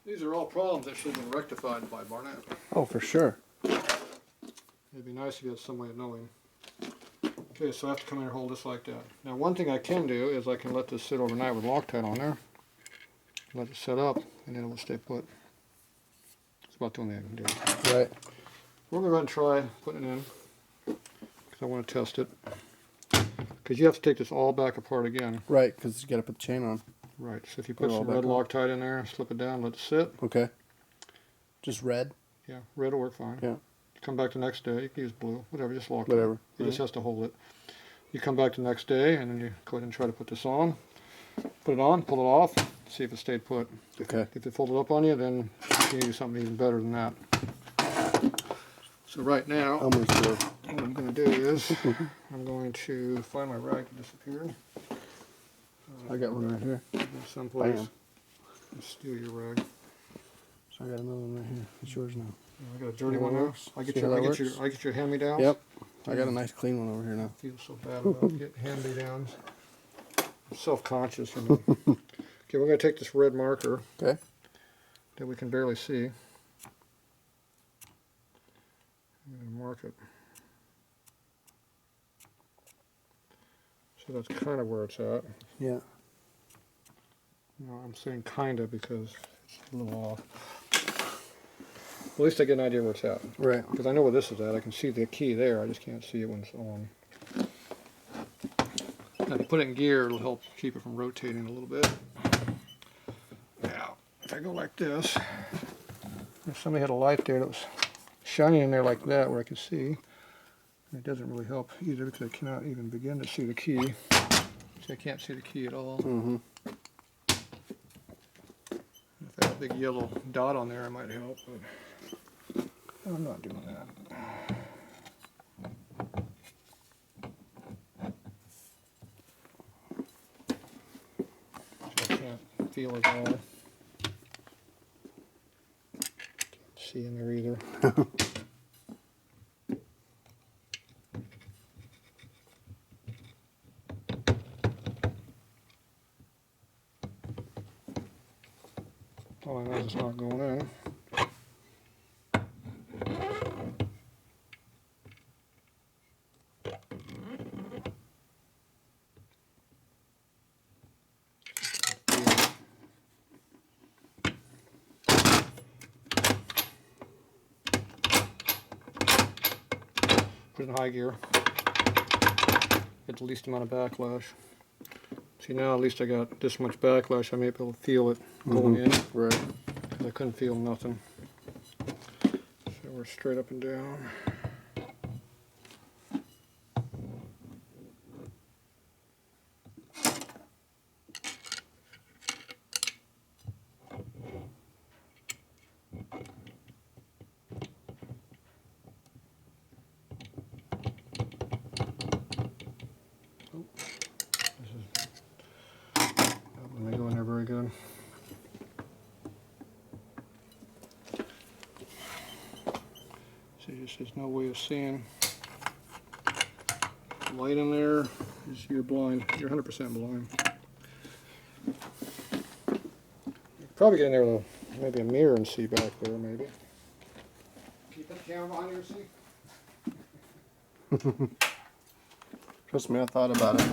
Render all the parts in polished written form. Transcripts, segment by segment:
These are all problems that should have been rectified by Barnett. Oh, for sure. It'd be nice if you had some way of knowing. Okay, so I have to come in and hold this like that. Now one thing I can do is I can let this sit overnight with Loctite on there. Let it set up, and then it will stay put. That's about the only thing I can do. Right. We're going to go ahead and try putting it in, because I want to test it. Because you have to take this all back apart again. Right, because you got to put the chain on. Right, so if you put some red Loctite in there, slip it down, let it sit. Okay. Just red? Yeah, red will work fine. Yeah. Come back the next day, you can use blue, whatever, just Loctite. Whatever. It just has to hold it. You come back the next day, and then you go ahead and try to put this on. Put it on, pull it off, see if it stayed put. Okay. If it folded up on you, then you can use something even better than that. So right now, what I'm going to do is, I'm going to find my rag that disappeared. I got one right here. Someplace. Steal your rag. So I got another one right here. It's yours now. I got a dirty one now. I get your hand-me-downs. Yep. I got a nice clean one over here now. I feel so bad about getting hand-me-downs. I'm self-conscious. You know. Okay, we're going to take this red marker. Okay. That we can barely see. I'm going to mark it. So that's kind of where it's at. Yeah. No, I'm saying kind of because it's a little off. At least I get an idea where it's at. Right. Because I know where this is at. I can see the key there. I just can't see it when it's on. Now, if you put it in gear, it'll help keep it from rotating a little bit. Now, if I go like this, if somebody had a light there that was shining in there like that where I could see, it doesn't really help either because I cannot even begin to see the key. See, I can't see the key at all. Mm-hmm. If I had a big yellow dot on there, it might help, but I'm not doing that. So I can't feel it all. Can't see in there either. All I know is it's not going in. Put it in high gear. Get the least amount of backlash. See, now at least I got this much backlash, I may be able to feel it going in. Right. Because I couldn't feel nothing. So we're straight up and down. Let me go in there very good. See, there's no way of seeing. Light in there is you're blind. You're 100% blind. You could probably get in there with maybe a mirror and see back there, maybe. Keep that camera behind you and see. Trust me, I thought about it.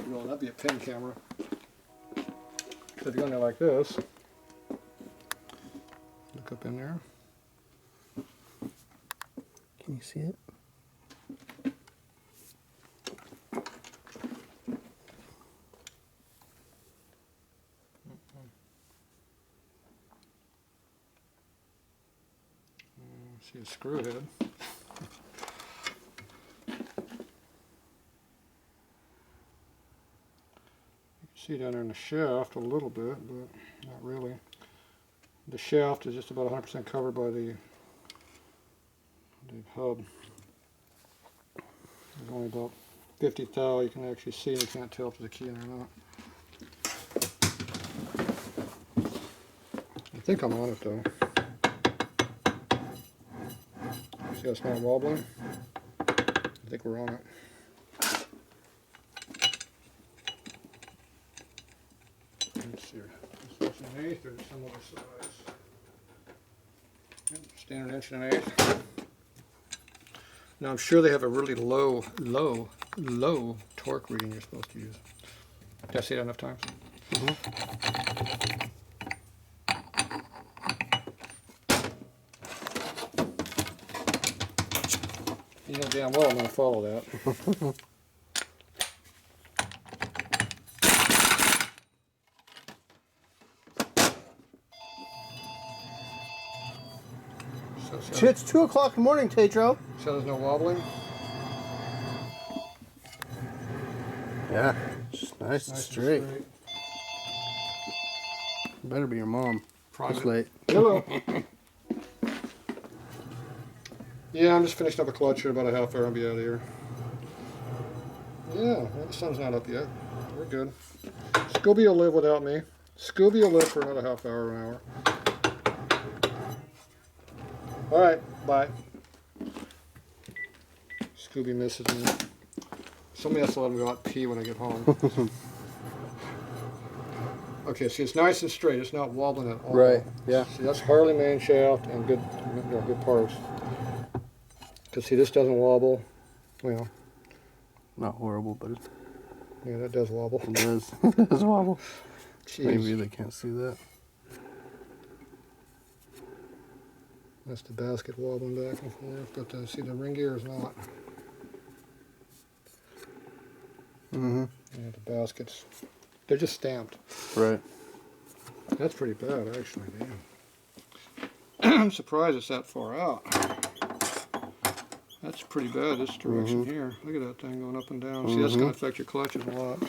Well, that'd be a pin camera. So if you go in there like this, look up in there. Can you see it? See a screw head. See down there in the shaft a little bit, but not really. The shaft is just about 100% covered by the hub. There's only about 50 thou you can actually see, and you can't tell if there's a key in there or not. I think I'm on it though. See how it's not wobbling? I think we're on it. Let's see here. This inch and an eighth or some other size. Yep, standard inch and an eighth. Now I'm sure they have a really low torque reading you're supposed to use. Did I say that enough times? You know damn well I'm going to follow that. Shit, it's 2 o'clock in the morning, Tatro. So there's no wobbling? Yeah, just nice and straight. Better be your mom. It's late. Hello. Yeah, I'm just finishing up a clutch here, about a half hour, I'll be out of here. Yeah, well, the sun's not up yet. We're good. Scooby will live without me. Scooby will live for another half hour, an hour. Alright, bye. Scooby misses me. Somebody has to let him go out and pee when I get home. Okay, see, it's nice and straight. It's not wobbling at all. Right, yeah. See, that's Harley main shaft and good, good parts. Because see, this doesn't wobble. Well, not horrible, but yeah, that does wobble. it does. It does wobble. Jeez. Maybe they can't see that. That's the basket wobbling back and forth, but see, the ring gear is not. Mm-hmm. Yeah, the baskets, they're just stamped. Right. That's pretty bad, actually, damn. I'm surprised it's that far out. That's pretty bad, this direction here. Look at that thing going up and down. See, that's going to affect your clutches a lot.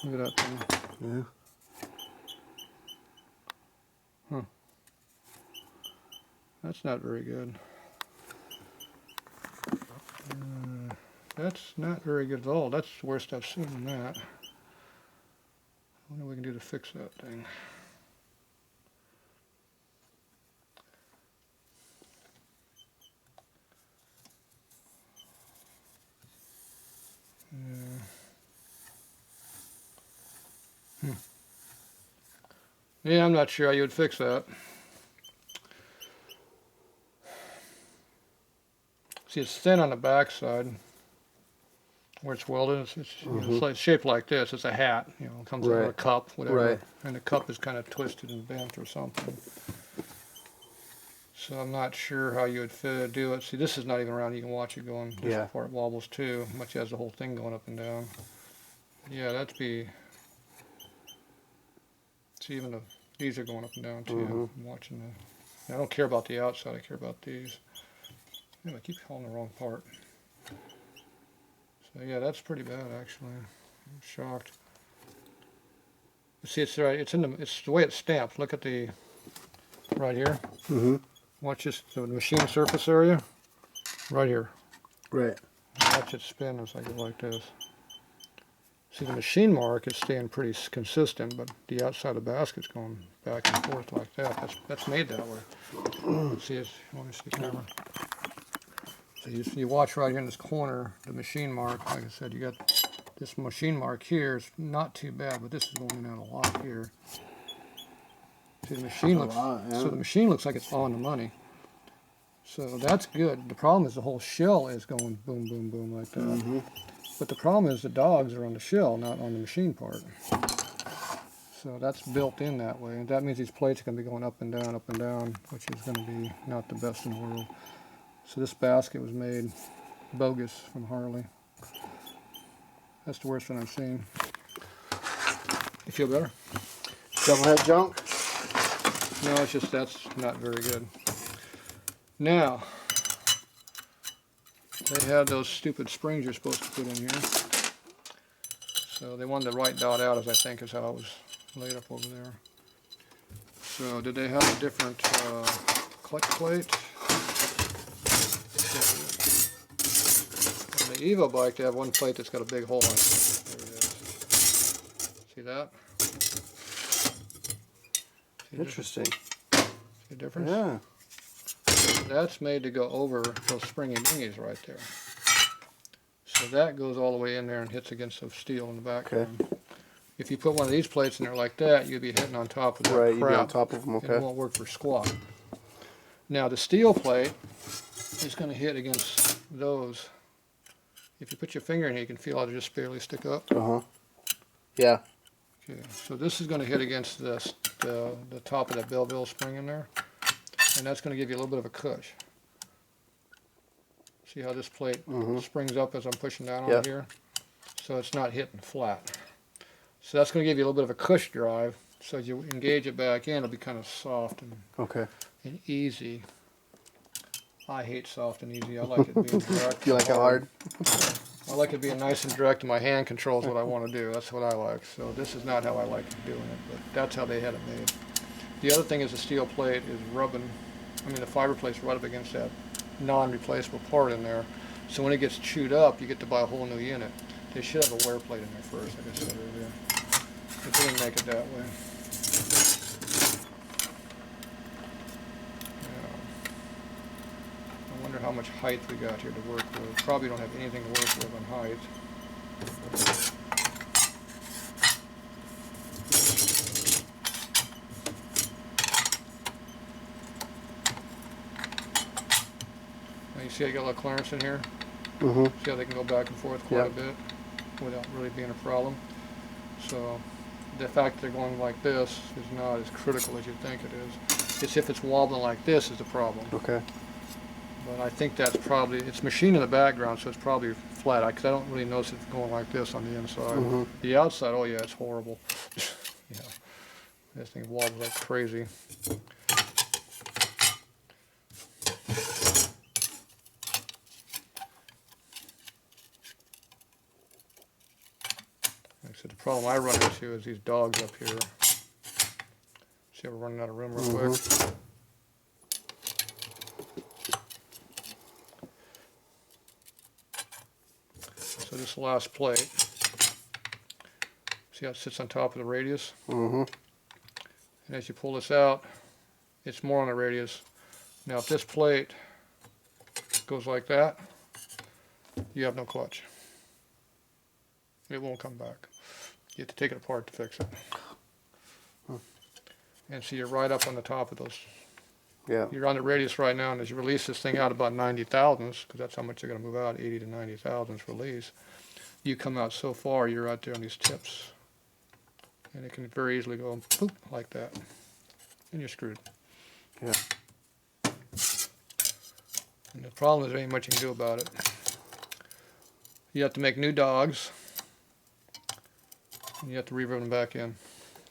Look at that thing. Yeah. Huh. That's not very good. That's not very good at all. That's the worst I've seen in that. I wonder what we can do to fix that thing. Yeah, I'm not sure how you would fix that. See, it's thin on the back side where it's welded. It's, you know, it's shaped like this. It's a hat. You know, it comes out of a cup, whatever. Right. And the cup is kind of twisted and bent or something. So I'm not sure how you would do it. See, this is not even around. You can watch it going. This part wobbles too, much as the whole thing going up and down. Yeah, that'd be. See, even these are going up and down too. I'm watching the. I don't care about the outside. I care about these. Yeah, I keep calling the wrong part. So yeah, that's pretty bad actually. I'm shocked. See, it's right. It's the way it's stamped. Look at the right here. Watch this. The machine surface area. Right here. Right. Watch it spin as I go like this. See, the machine mark is staying pretty consistent, but the outside of the basket's going back and forth like that. That's made that way. See, let me see the camera. So you watch right here in this corner, the machine mark. Like I said, you got this machine mark here. It's not too bad, but this is going in out a lot here. See, the machine looks. So the machine looks like it's on the money. So that's good. The problem is the whole shell is going boom, boom, boom like that. But the problem is the dogs are on the shell, not on the machine part. So that's built in that way. And that means these plates are going to be going up and down, which is going to be not the best in the world. So this basket was made bogus from Harley. That's the worst one I've seen. You feel better? Shovelhead junk? No, it's just that's not very good. Now, they had those stupid springs you're supposed to put in here. So they wanted the right dot out, as I think is how it was laid up over there. So did they have a different clutch plate? On the Evo bike, they have one plate that's got a big hole in it. There it is. See that? Interesting. See the difference? Yeah. That's made to go over those springy dinghies right there. So that goes all the way in there and hits against the steel in the background. If you put one of these plates in there like that, you'd be hitting on top of that Right, you'd be on crap. top of them, It okay. won't work for squat. Now the steel plate is going to hit against those. If you put your finger in here, you can feel how they just barely stick up. Uh-huh. Yeah. Okay, so this is going to hit against this, the top of that Belleville spring in there, and that's going to give you a little bit of a cush. See how this plate springs up as I'm pushing down on here? So it's not hitting flat. So that's going to give you a little bit of a cush drive. So as you engage it back in, it'll be kind of soft and easy. I hate soft and easy. I like it being direct. You like it hard? I like it being nice and direct, and my hand controls what I want to do. That's what I like. So this is not how I like doing it, but that's how they had it made. The other thing is the steel plate is rubbing, the fiber plate's right up against that non-replaceable part in there. So when it gets chewed up, you get to buy a whole new unit. They should have a wear plate in there first, like I said earlier. But they didn't make it that way. I wonder how much height we got here to work with. Probably don't have anything to work with on height. Now you see I got a little clearance in here? See how they can go back and forth quite a bit without really being a problem. So the fact that they're going like this is not as critical as you think it is. It's if it's wobbling like this is the problem. Okay. But I think that's probably, it's machined in the background, so it's probably flat. Because I don't really notice it going like this on the inside. The outside, oh yeah, it's horrible. Yeah, this thing wobbles like crazy. Like I said, the problem I run into is these dogs up here. See, we're running out of room real quick. So this last plate, see how it sits on top of the radius? And as you pull this out, it's more on the radius. Now if this plate goes like that, you have no clutch. It won't come back. You have to take it apart to fix it. And so you're right up on the top of those. Yeah. You're on the radius right now, and as you release this thing out about 90 thousandths, because that's how much you're going to move out, 80 to 90 thousandths release, you come out so far, you're out there on these tips. And it can very easily go boop, like that. And you're screwed. Yeah. And the problem is there ain't much you can do about it. You have to make new dogs. And you have to re-rivet them back in.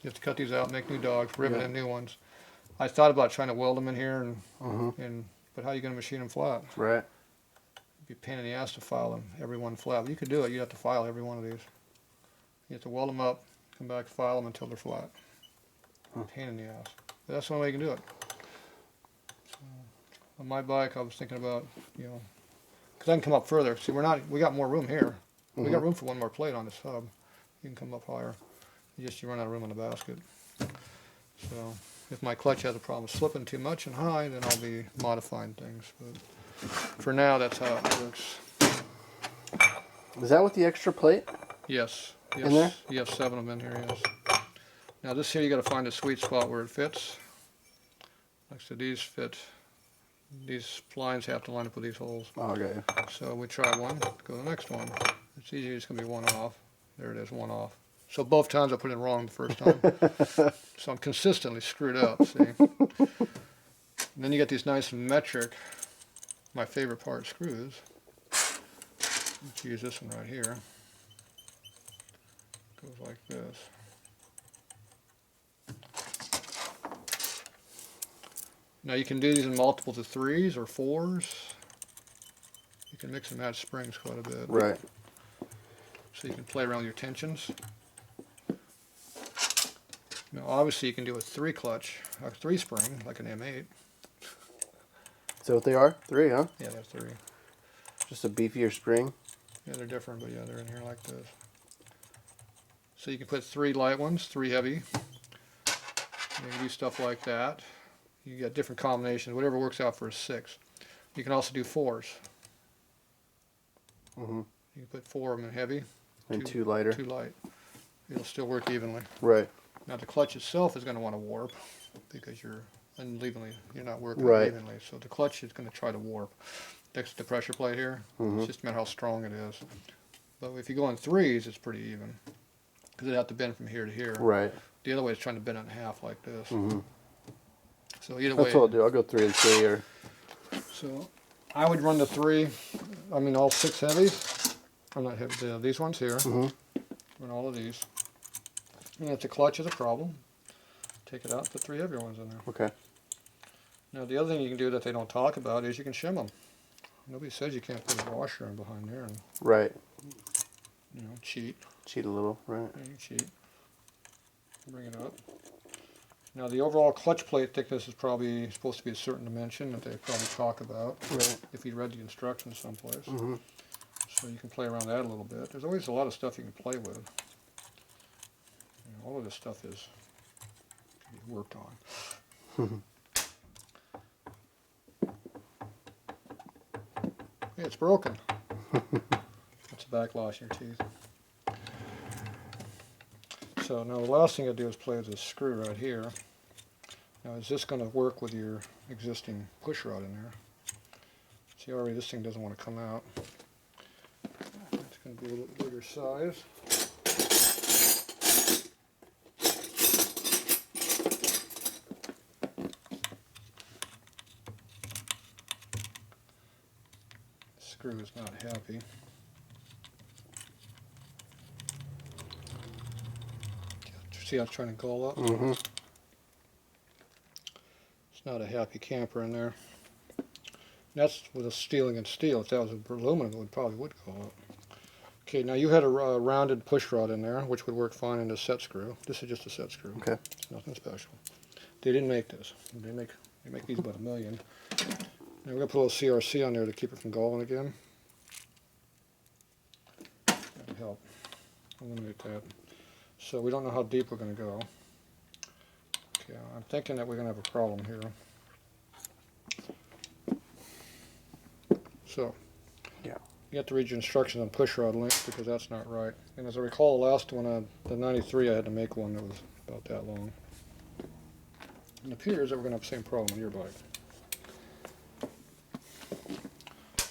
You have to cut these out, make new dogs, rivet in new ones. I thought about trying to weld them in here, but how are you going to machine them flat? Right. It'd be a pain in the ass to file them, every one flat. But you could do it. You'd have to file every one of these. You have to weld them up, come back, file them until they're flat. Pain in the ass. But that's the only way you can do it. So, on my bike, I was thinking about, because I can come up further. See, we got more room here. We got room for one more plate on this hub. You can come up higher. You run out of room in the basket. So if my clutch has a problem slipping too much and high, then I'll be modifying things. But for now, that's how it works. Is that with the extra plate? Yes. In there? You have 7 of them in here, yes. Now this here, you got to find a sweet spot where it fits. Like I said, these fit. These lines have to line up with these holes. Okay. So we try one, go to the next one. It's easy, it's going to be one off. There it is, one off. So both times I put it wrong the first time. So I'm consistently screwed up, see. And then you get these nice metric, my favorite part, screws. Let's use this one right here. Goes like this. Now you can do these in multiples of 3s or 4s. You can mix and match springs quite a bit. Right. So you can play around with your tensions. Now obviously you can do a 3 clutch, a 3 spring, like an M8. Is that what they are? 3, huh? Yeah, they're 3. Just a beefier spring? Yeah, they're different, but yeah, they're in here like this. So you can put 3 light ones, 3 heavy. You can do stuff like that. You get different combinations, whatever works out for a 6. You can also do 4s. You can put 4 of them in heavy. And 2 lighter. 2 light. it'll still work evenly. Right. Now the clutch itself is going to want to warp because you're not working Right. evenly. So the clutch is going to try to warp. Next to the pressure plate here, Mm-hmm. it's just a matter how strong it is. But if you go in threes, it's pretty even because it have to bend from here to here. Right. The other way is trying to bend it in half like this. Mm-hmm. So either That's way. what I'll do. I'll go 3 and 3 or. So I would run the three. I mean all 6 heavies. I'm not heavy. These ones here. Mm-hmm. Run all of these. And if the clutch is a problem, take it out, put 3 heavier ones in there. Okay. Now the other thing you can do that they don't talk about is you can shim them. Nobody says you can't put a washer in behind there and Right. cheat. Cheat a little, right? Yeah, you cheat. Bring it up. Now the overall clutch plate thickness is probably supposed to be a certain dimension that they probably talk about. Right. If you read the instructions someplace. Mm-hmm. So you can play around that a little bit. There's always a lot of stuff you can play with. All of this stuff is can be worked on. Hey, it's broken. That's a backlash in your teeth. So now the last thing I do is play with this screw right here. Now is this going to work with your existing push rod in there? See already this thing doesn't want to come out. It's going to be a little bigger size. Screw is not happy. See how it's trying to gull up? Mm-hmm. It's not a happy camper in there. That's with a steel against steel. If that was aluminum, it would probably would go up. Okay, now you had a rounded push rod in there, which would work fine in a set screw. This is just a set screw. Okay. It's nothing special. They didn't make this. They make these about $1 million. Now we're gonna put a little CRC on there to keep it from galling again. That'll help eliminate that. So we don't know how deep we're gonna go. Okay, I'm thinking that we're gonna have a problem here. So, Yeah. you have to read your instructions on push rod length because that's not right. And as I recall, the last one, the 93, I had to make one that was about that long. It appears that we're going to have the same problem with your bike.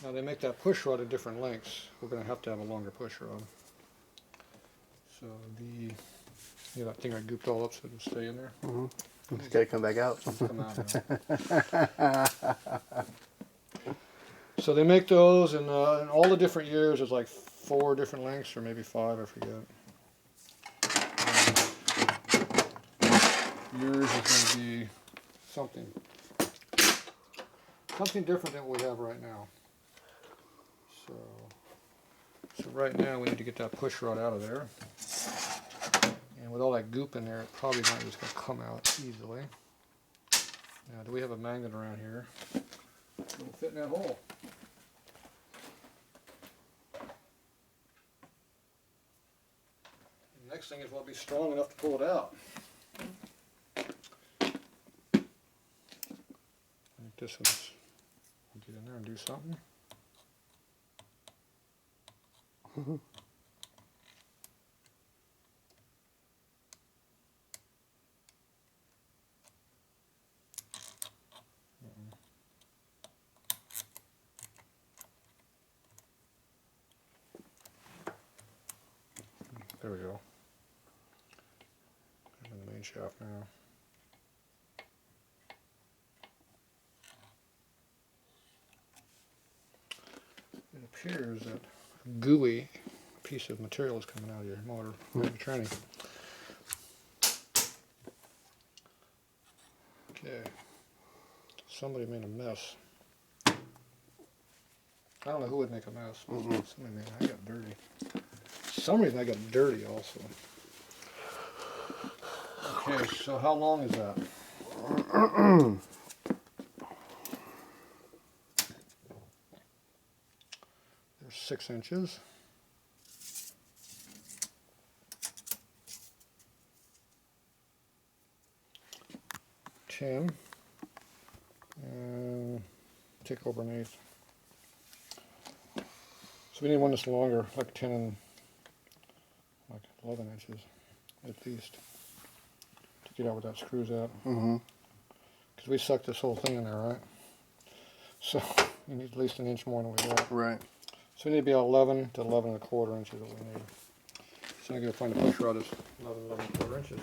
Now they make that push rod at different lengths. We're going to have a longer push rod. So that thing I gooped all up so it'll stay in there. Mm-hmm. It's got to come back out. Come out now. So they make those, and in all the different years, there's like 4 different lengths, or maybe 5, I forget. Yours is going to be something different than what we have right now. So right now we need to get that push rod out of there. And with all that goop in there, it probably not just going to come out easily. Now, do we have a magnet around here? It'll fit in that hole. The next thing is we'll be strong enough to pull it out. I think this one's get in there and do something. There we go. I'm in the main shaft now. It appears that a gooey piece of material is coming out of your motor, your tranny. Okay. Somebody made a mess. I don't know who would make a mess. Somebody made. I got dirty. For some reason I got dirty also. Okay, so how long is that? There's 6 inches. And take over an 1/8. So we need one that's longer, like 10 and like 11 inches. at least, to get out where that screws at. Mm-hmm. Because we sucked this whole thing in there, right? So you need at least an inch more than we got. Right. So we need to be 11 to 11 1/4 inches that we need. So I gotta find a push rod that's 11 1/4 inches.